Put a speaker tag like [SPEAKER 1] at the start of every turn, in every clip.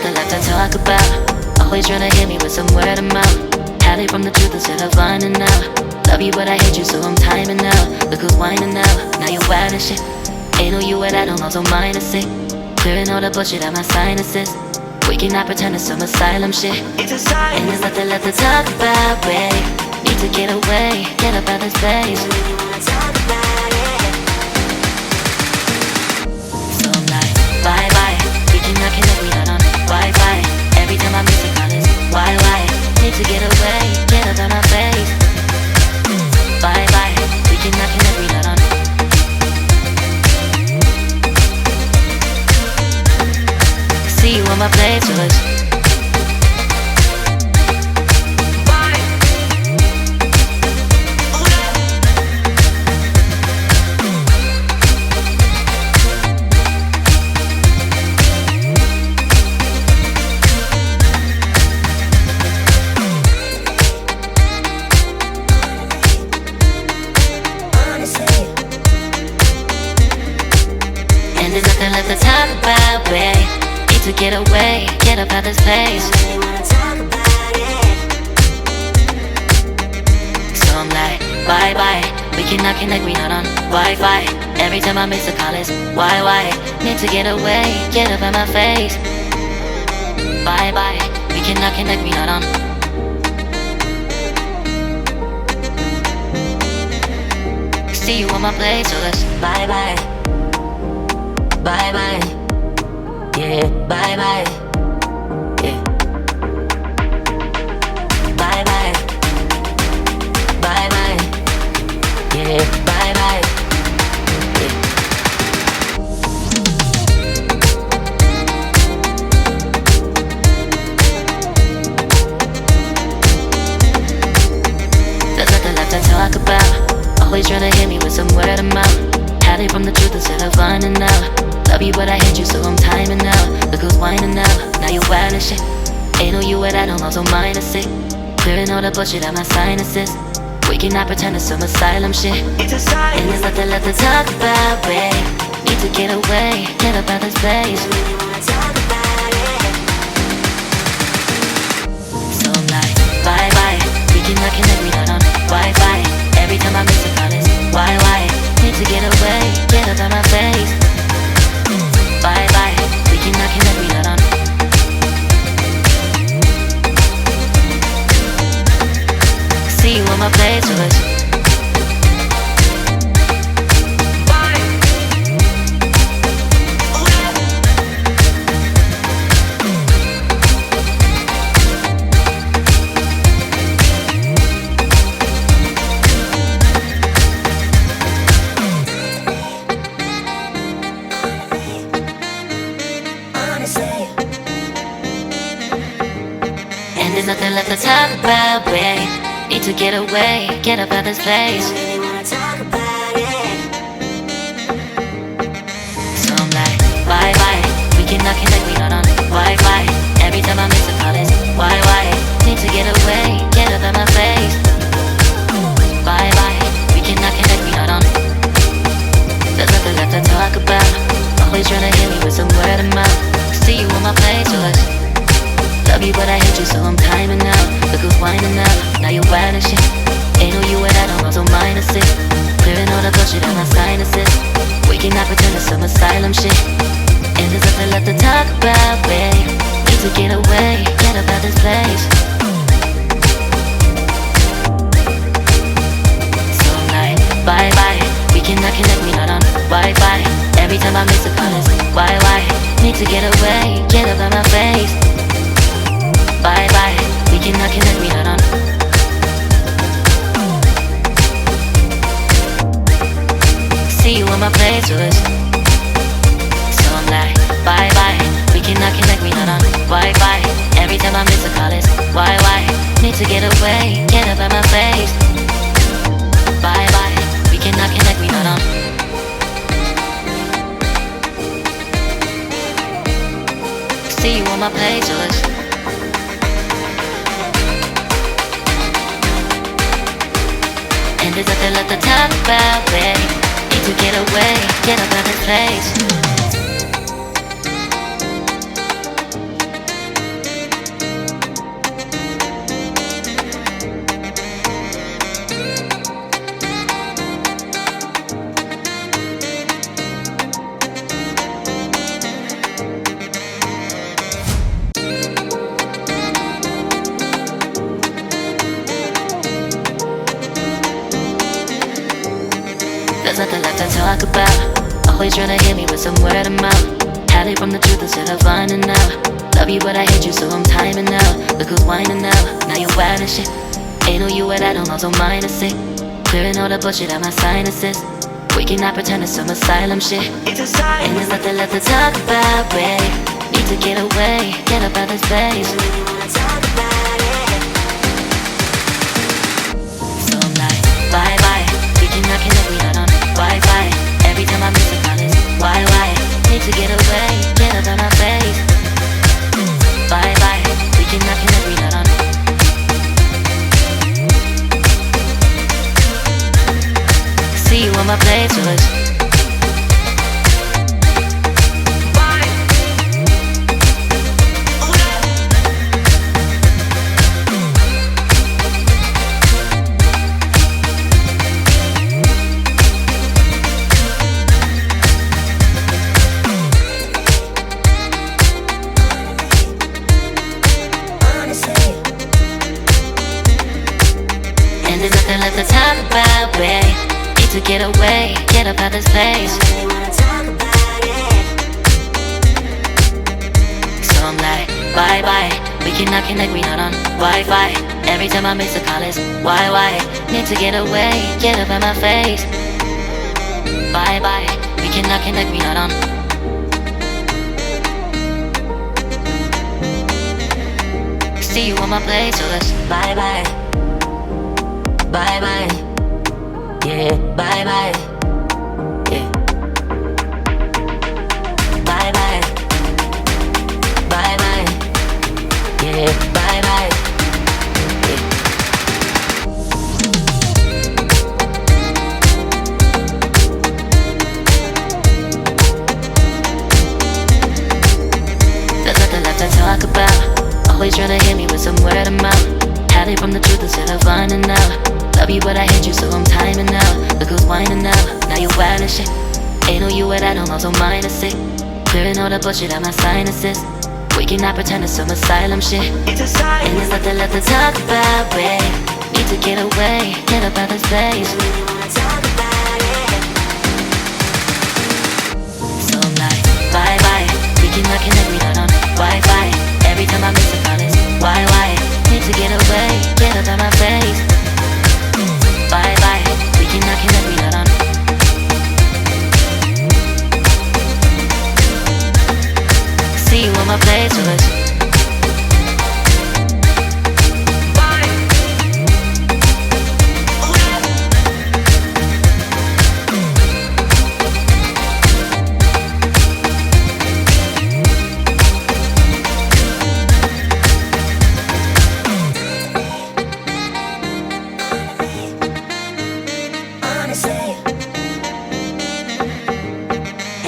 [SPEAKER 1] nothing left to talk about. Always trying to hit me with some word of mouth. Hide it from the truth instead of finding out. Love you but I hate you so I'm timing out. Look who's whining now, now you wild and shit. Ain't no you and I don't know, so mine is sick. Clearing all the bullshit out my sinuses. We cannot pretend it's some asylum shit. It's a sign. And there's nothing left to talk about, babe. Need to get away, get up out this place. So I'm like, bye bye. We cannot connect, we not on Wi-Fi. Every time I miss a call it's why? Need to get away, get up out my face. Bye bye. We cannot connect, we not on. See you on my playlist. And there's nothing left to talk about, babe. Need to get away, get up out this place. So I'm like, bye bye. We cannot connect, we not on Wi-Fi. Every time I miss a call it's why? Need to get away, get up out my face. Bye bye. We cannot connect, we not on. See you on my place, so let's bye bye. Bye bye. Yeah, bye bye. Yeah. Bye bye. Bye bye. Yeah, bye bye. Yeah. There's nothing left to talk about. Always trying to hit me with some word of mouth. Hide it from the truth instead of finding out. Love you but I hate you so I'm timing out. Look who's whining now, now you wild and shit. Ain't no you and I don't know, so mine is sick. Clearing all the bullshit out my sinuses. We cannot pretend it's some asylum shit. It's a sign. And there's nothing left to talk about, babe. Need to get away, get up out this place. So I'm like, bye bye. We cannot connect, we not on Wi-Fi. Every time I miss a call it's why? Need to get away, get up out my face. Bye bye, we cannot connect, we not on. See you on my playlist. And there's nothing left to talk about, babe. Need to get away, get up out this place. So I'm like, bye bye. We cannot connect, we not on Wi-Fi. Every time I miss a call it's why? Need to get away, get up out my face. Bye bye. We cannot connect, we not on. There's nothing left to talk about. Always trying to hit me with some word of mouth. See you on my playlist. Love you but I hate you so I'm timing out. Look who's whining now, now you wild and shit. Ain't no you and I don't know, so mine is sick. Clearing all the bullshit out my sinuses. We cannot pretend it's some asylum shit. And there's nothing left to talk about, babe. Need to get away, get up out this place. So I'm like, bye bye. We cannot connect, we not on Wi-Fi. Every time I miss a call it's why? Need to get away, get up out my face. Bye bye, we cannot connect, we not on. See you on my playlist. So I'm like, bye bye. We cannot connect, we not on Wi-Fi. Every time I miss a call it's why? Need to get away, get up out my face. Bye bye, we cannot connect, we not on. See you on my playlist. And there's nothing left to talk about, babe. Need to get away, get up out this place. There's nothing left to talk about. Always trying to hit me with some word of mouth. Hide from the truth instead of finding out. Love you but I hate you so I'm timing out. Look who's whining now, now you wild and shit. Ain't no you at I don't know, so mine is sick. Clearing all the bullshit out my sinuses. We cannot pretend it's some asylum shit. It's a sign. And there's nothing left to talk about, babe. Need to get away, get up out this place. So I'm like, bye bye. We cannot connect, we not on Wi-Fi. Every time I miss a call it's why? Need to get away, get up out my face. Bye bye. We cannot connect, we not on. See you on my playlist. And there's nothing left to talk about, babe. To get away, get up out this place. So I'm like, bye bye. We cannot connect, we not on Wi-Fi. Every time I miss a call it's why? Need to get away, get up out my face. Bye bye. We cannot connect, we not on. See you on my place, so let's bye bye. Bye bye. Yeah, bye bye. Yeah. Bye bye. Bye bye. Yeah, bye bye. Yeah. There's nothing left to talk about. Always trying to hit me with some word of mouth. Hide from the truth instead of finding out. Love you but I hate you so I'm timing out. Look who's whining now, now you wild and shit. Ain't no you at I don't know, so mine is sick. Clearing all the bullshit out my sinuses. We cannot pretend it's some asylum shit. It's a sign. And there's nothing left to talk about, babe. Need to get away, get up out this place. So I'm like, bye bye. We cannot connect, we not on Wi-Fi. Every time I miss a call it's why? Need to get away, get up out my face. Bye bye, we cannot connect, we not on. See you on my playlist.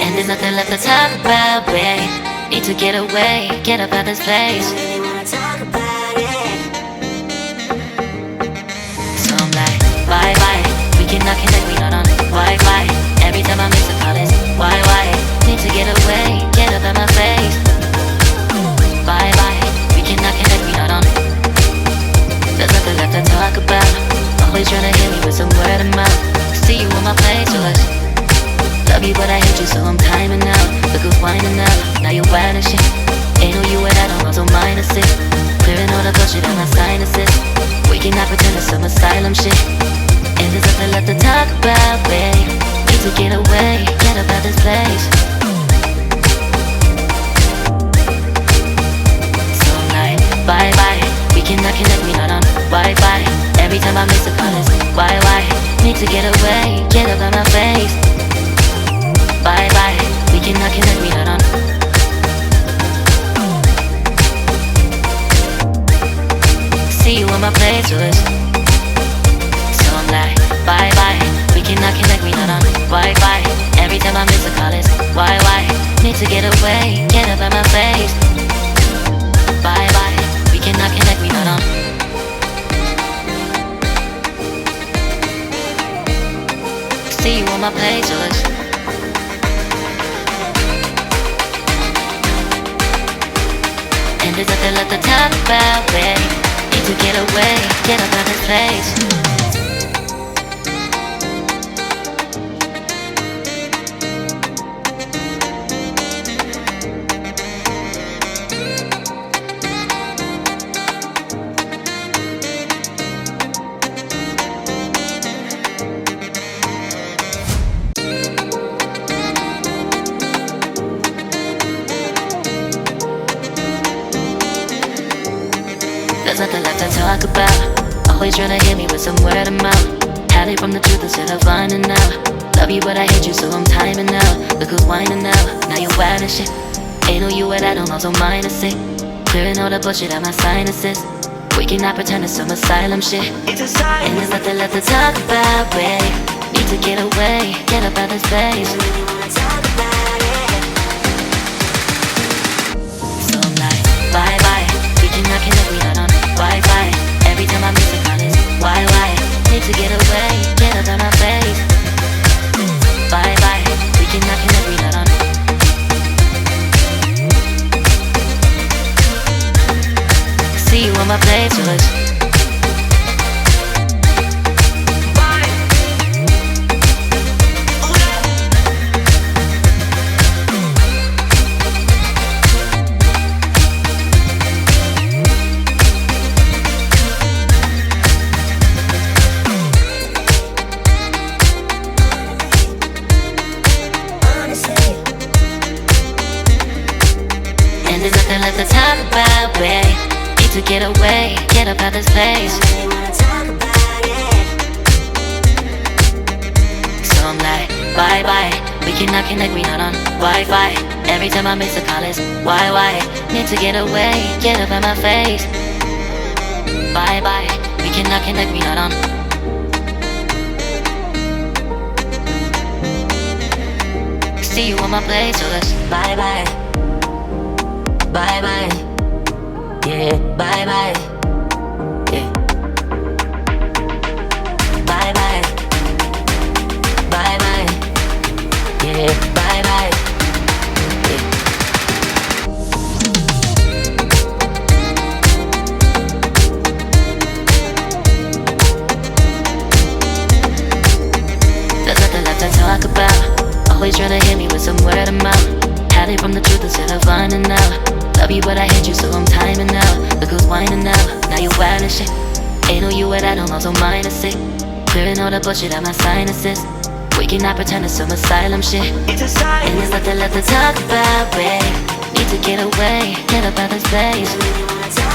[SPEAKER 1] And there's nothing left to talk about, babe. Need to get away, get up out this place. So I'm like, bye bye. We cannot connect, we not on Wi-Fi. Every time I miss a call it's why? Need to get away, get up out my face. Bye bye. We cannot connect, we not on. There's nothing left to talk about. Always trying to hit me with some word of mouth. See you on my playlist. Love you but I hate you so I'm timing out. Look who's whining now, now you wild and shit. Ain't no you at I don't know, so mine is sick. Clearing all the bullshit out my sinuses. We cannot pretend it's some asylum shit. And there's nothing left to talk about, babe. Need to get away, get up out this place. So I'm like, bye bye. We cannot connect, we not on Wi-Fi. Every time I miss a call it's why? Need to get away, get up out my face. Bye bye, we cannot connect, we not on. See you on my playlist. So I'm like, bye bye. We cannot connect, we not on Wi-Fi. Every time I miss a call it's why? Need to get away, get up out my face. Bye bye, we cannot connect, we not on. See you on my playlist. And there's nothing left to talk about, babe. Need to get away, get up out this place. with some word of mouth. Hide it from the truth instead of finding out. Love you but I hate you so I'm timing out. Look who's whining now, now you're wild and shit. Ain't no you without I'm also minus it. Clearing all the bullshit out my sinuses. We cannot pretend it's some asylum shit.
[SPEAKER 2] It's a sign.
[SPEAKER 1] And there's nothing left to talk about, babe. Need to get away, get up out of this place.
[SPEAKER 2] Really wanna talk about it.
[SPEAKER 1] So I'm like, bye bye. We cannot connect, we not on Wi-Fi. Every time I miss a call it's why? Need to get away, get up out my face. Bye bye. We cannot connect, we not on. See you on my place, and there's nothing left to talk about, babe. Need to get away, get up out this place.
[SPEAKER 2] Really wanna talk about it.
[SPEAKER 1] So I'm like, bye bye. We cannot connect, we not on Wi-Fi. Every time I miss a call it's why? Need to get away, get up out my face. Bye bye. We cannot connect, we not on. See you on my place, so let's bye bye. Bye bye. Yeah, bye bye. Yeah. Bye bye. Bye bye. Yeah, bye bye. Yeah. There's nothing left to talk about. Always trying to hit me with some word of mouth. Hide it from the truth instead of finding out. Love you but I hate you so I'm timing out. Look who's whining now, now you're wild and shit. Ain't no you without I'm also minus it. Clearing all the bullshit out my sinuses. We cannot pretend it's some asylum shit.
[SPEAKER 2] It's a sign.
[SPEAKER 1] And there's nothing left to talk about, babe. Need to get away, get up out this place.
[SPEAKER 2] Really wanna talk